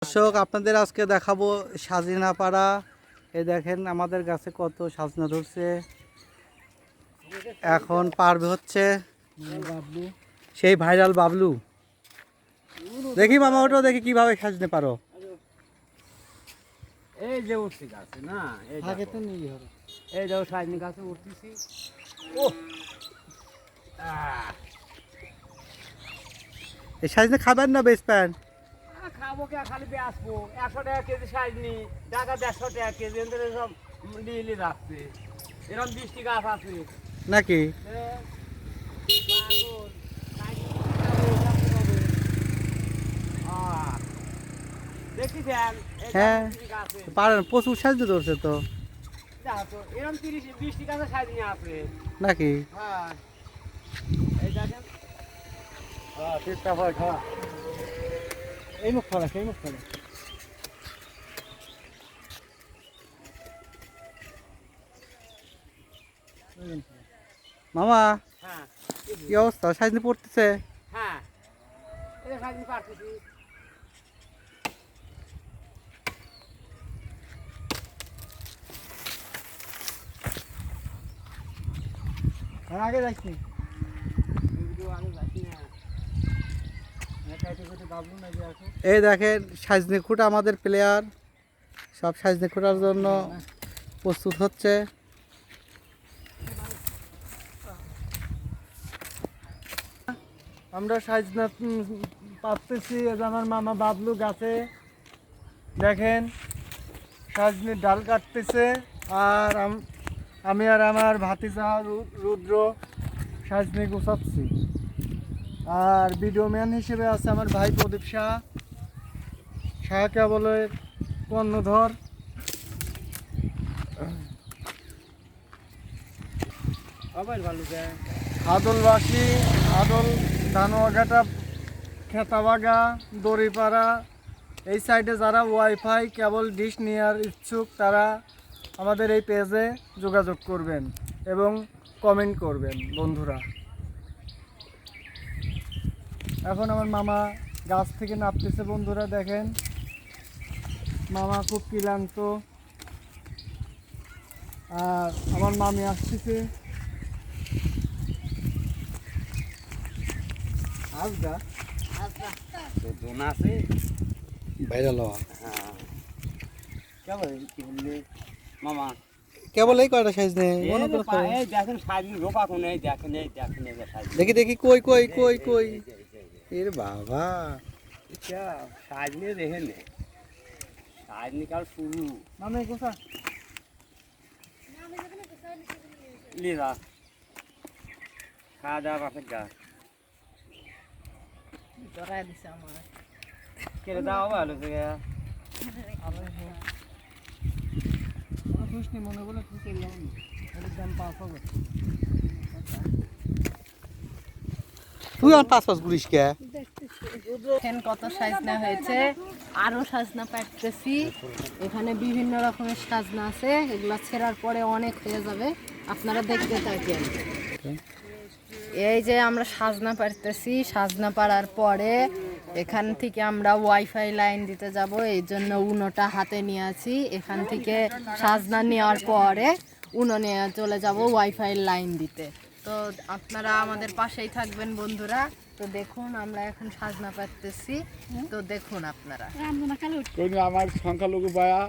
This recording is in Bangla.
দর্শক আপনাদের আজকে দেখাবো সাজিনা পাড়া। এই দেখেন আমাদের গাছে কত সাজনা ধরছে, এখন পারবে হচ্ছে সেই ভাইরাল বাবলু। দেখি মামা ওটা দেখি কিভাবে সাজতে পারো। এই যে উঠছি গাছে না, আগে তো নিয়ে হবে। এই দেখো সাজনি গাছে উঠতেছি। ও এই সাজনে খাবেন না বেচবেন? খাবো কে, খালি বেসবো। 100 টাকা কেজি সাজনি, টাকা 150 টাকা কেজি, এদের সব লিলি রাখছে। এরকম 20টি গাছ আছে নাকি? দেখতেছেন? হ্যাঁ পারেন, প্রচুর সাজতে ধরছে তো এরকম 30-20টি গাছে সাজনি আছে নাকি? হ্যাঁ, এই দেখেন। চেষ্টা হয় খাওয়া। এই মুখ ফেলা, সেই মুখ ফেলা। মামা হ্যাঁ কি অবস্থা, সাজনে পড়তেছে? হ্যাঁ, এই সাজনি পারতেছি। আগে যাইছি এই দেখেন সাজনে খুঁটা আমাদের প্লেয়ার সব সাজনে খুঁটার জন্য প্রস্তুত হচ্ছে। আমরা সাজনা পাততেছি। আমার মামা বাবলু গাছে দেখেন সাজনির ডাল কাটতেছে, আর আমি আর আমার ভাতিজা রুদ্র সাজনি গুছাচ্ছি। আর ভিডিও ম্যান হিসেবে আছে আমার ভাই প্রদীপ শাহ কেবলের কর্ণধর। আদলবাসী, আদল ধানওয়াঘাটা, খেতাবাগা, দড়িপাড়া এই সাইডে যারা ওয়াইফাই কেবল ডিশ নেওয়ার ইচ্ছুক তারা আমাদের এই পেজে যোগাযোগ করবেন এবং কমেন্ট করবেন বন্ধুরা। এখন আমার মামা গাছ থেকে নামতেছে বন্ধুরা, দেখেন মামা খুব ক্লান্ত, আর আমার মামি আসতেছে। আজগা দোনা আছে ভাইরাল হওয়া কেবল কি বললি মামা? কেবল এই কয়টা সাজনে এই দেখেন সাজনি রোপা কোন, এই দেখেন, এই দেখেন, এই সাজনি। দেখি দেখি কই কই কই কই এর বাবা এটা সাজনি দেখেন, সাজনি কাল শুরু মামি কোথা লিরা খাওয়া দাওয়া পাশে গা কেটে দাও ভালো থেকে। খুশনি মনে বলে খুশি দাম 5 হবে। তুই আর পাঁচ পাঁচ গুলিস কে? দেখেন কত সাজনা হয়েছে, আরো সাজনা পাঠতেছি। এখানে বিভিন্ন রকমের সাজনা আছে, এগুলা ছেঁড়ার পরে অনেক হয়ে যাবে, আপনারা দেখতে থাকেন। এই যে আমরা সাজনা পাড়তেছি, সাজনা পাড়ার পরে এখান থেকে আমরা ওয়াইফাই লাইন দিতে যাব, এই জন্য উনোটা হাতে নিয়ে আছি। এখান থেকে সাজনা নেওয়ার পরে উনো নিয়ে চলে যাব ওয়াইফাই লাইন দিতে। তো আপনারা আমাদের পাশেই থাকবেন বন্ধুরা। তো দেখুন আমরা এখন সাজনা পাড়তেছি, তো দেখুন আপনারা। আমার সংখ্যালঘু ভাইয়া